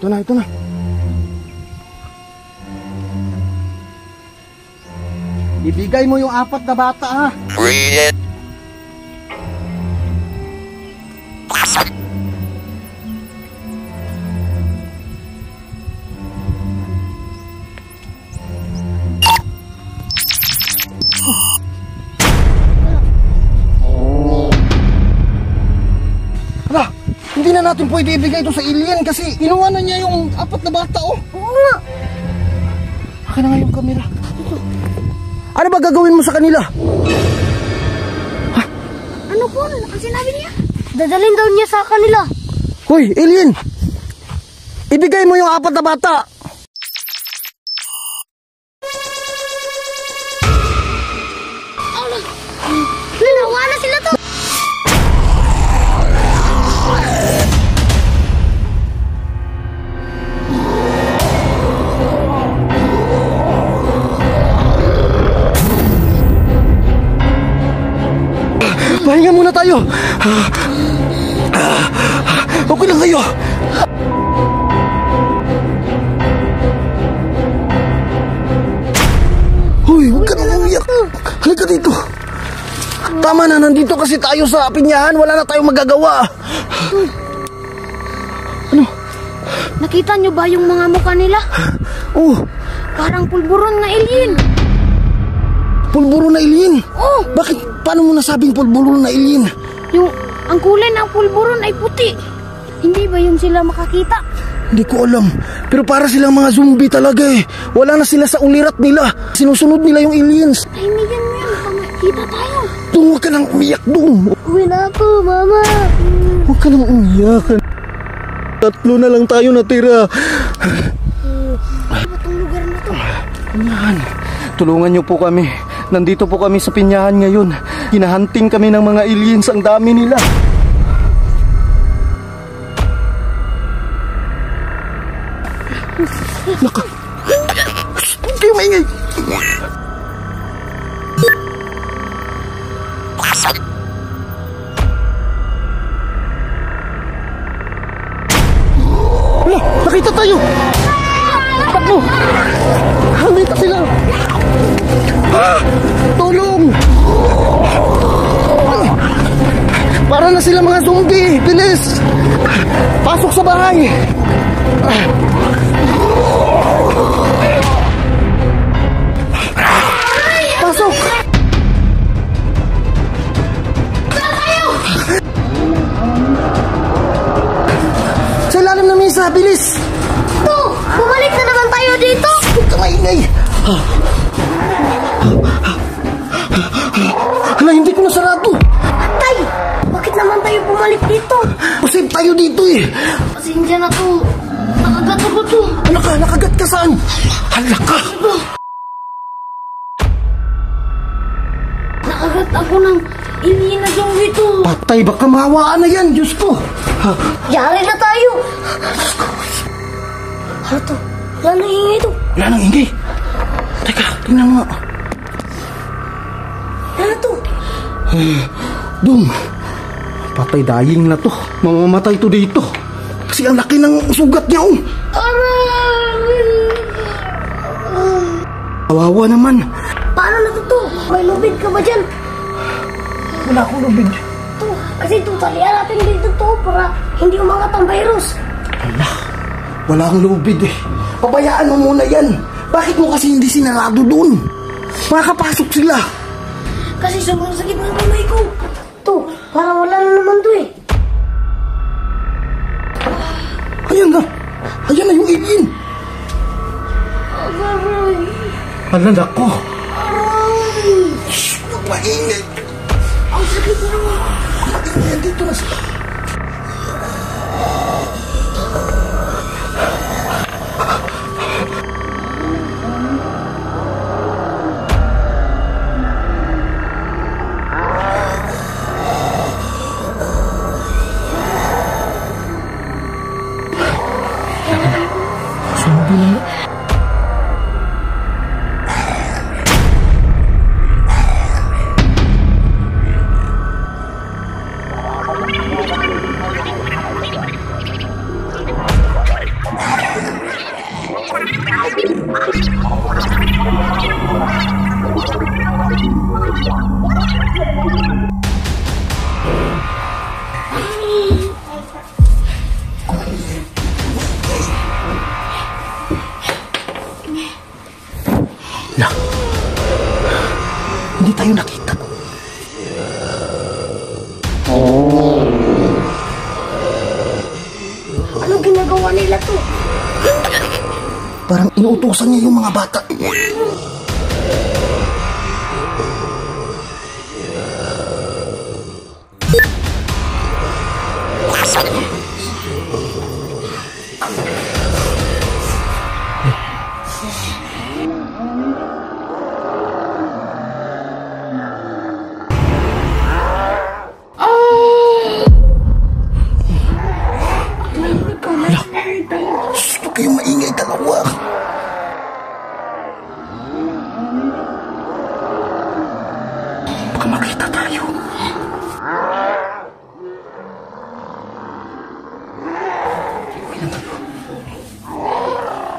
Ito na, ito na. Ibigay mo yung 4 na bata, ha? Hala, hindi na natin pwede ibigay ito sa alien kasi inuwa na niya yung 4 na bata, oh. Oo nga. Akin na nga yung camera. Ano ba gagawin mo sa kanila? Ha? Ano po? Ang sinabi niya? Dadalhin daw niya sa kanila. Hoy, alien! Ibigay mo yung 4 na bata! Nanawa na sila to! Pahinga muna tayo. Okay lang kayo. Hoy, huwag ka nang umiyak. Halika dito. Tama na, nandito kasi tayo sa pinyahan. Wala na tayong magagawa. Ano? Nakita niyo ba yung mga mukha nila? Oh. Parang pulburon na alien. Pulburo na alien? Oh. Bakit? Paano mo nasabing pulburo na alien? Ang kulay ng pulburon ay puti. Hindi ba yung sila makakita? Hindi ko alam. Pero para silang mga zombie talaga eh. Wala na sila sa ulirat nila. Sinusunod nila yung aliens. Ay, migan mo yan. Baka makita tayo. Doon, huwag ka nang umiyak doon. Uwi na ako, mama. Huwag ka nang umiyak. 3 na lang tayo natira. Ano itong lugar na to? Pinyahan. Tulungan niyo po kami. Nandito po kami sa pinyahan ngayon. Hinahunting kami ng mga aliens. Ang dami nila. Naka. Huwag kayo maingay. Wala, nakita tayo. Takbo. Nandito sila. Tulong. Para na sila mga zombie. Bilis. Pasok sa bahay. Pasok. Sa ilalim na mesa. Bilis. Bumalik na naman tayo dito. Huwag ka maingay. Hala, hindi ko nasarado. Atay, bakit naman tayo bumalik dito? Pasave tayo dito eh. Pasensya na to. Nakagat ako to. Ano ka? Nakagat ka saan? Hala ka. Nakagat ako ng alien na zombie to. Patay, baka mahawaan na yan. Diyos ko. Yari na tayo. Ano to? Wala nang ingay to. Wala nang ingay. Teka, tingnan mo. Ano to? Dum. Patay, dying na to. Mamamatay to dito. Kasi ang laki ng sugat niya, oh. Kawawa naman. Paano na to? May lubid ka ba dyan? Wala akong lubid. To, kasi tutalian natin dito to para hindi umangat ang virus. Wala. Wala akong lubid eh. Pabayaan mo muna yan. Bakit mo kasi hindi sinarado doon? Makakapasok sila. Kasi sobrang sakit ng kamay ko. To, parang wala na naman to eh. Ayan na. Ayan na yung alien. Aray. Alam ako. Aray. Shhh, huwag maingay. Ang sakit na naman. Maingay, dito na sila. Lah, hindi tayo nakita. Anong ginagawa nila to? Parang inuutosan niya yung mga bata. Huwag kayong maingay, dalawa. Baka makita tayo.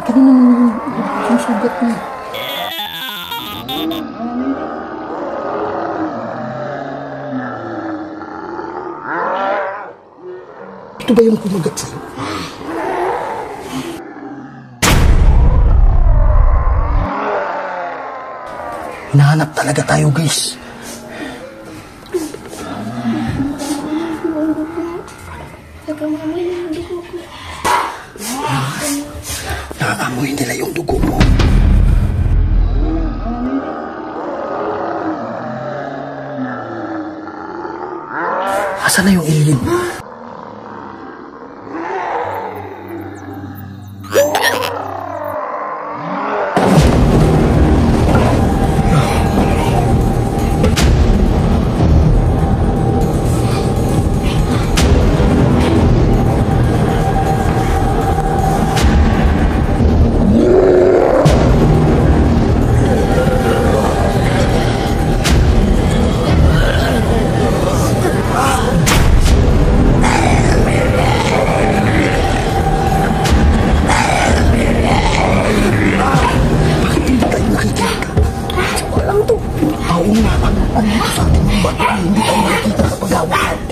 Kanina naman yung sugat niya. Ito ba yung kumagat sa'yo? Hinahanap talaga tayo, guys. Naaamoy nila yung dugo mo. Asan na yung alien? Oo nga, ano sa ating mga bata, hindi tayo nakikita sa pag-awak.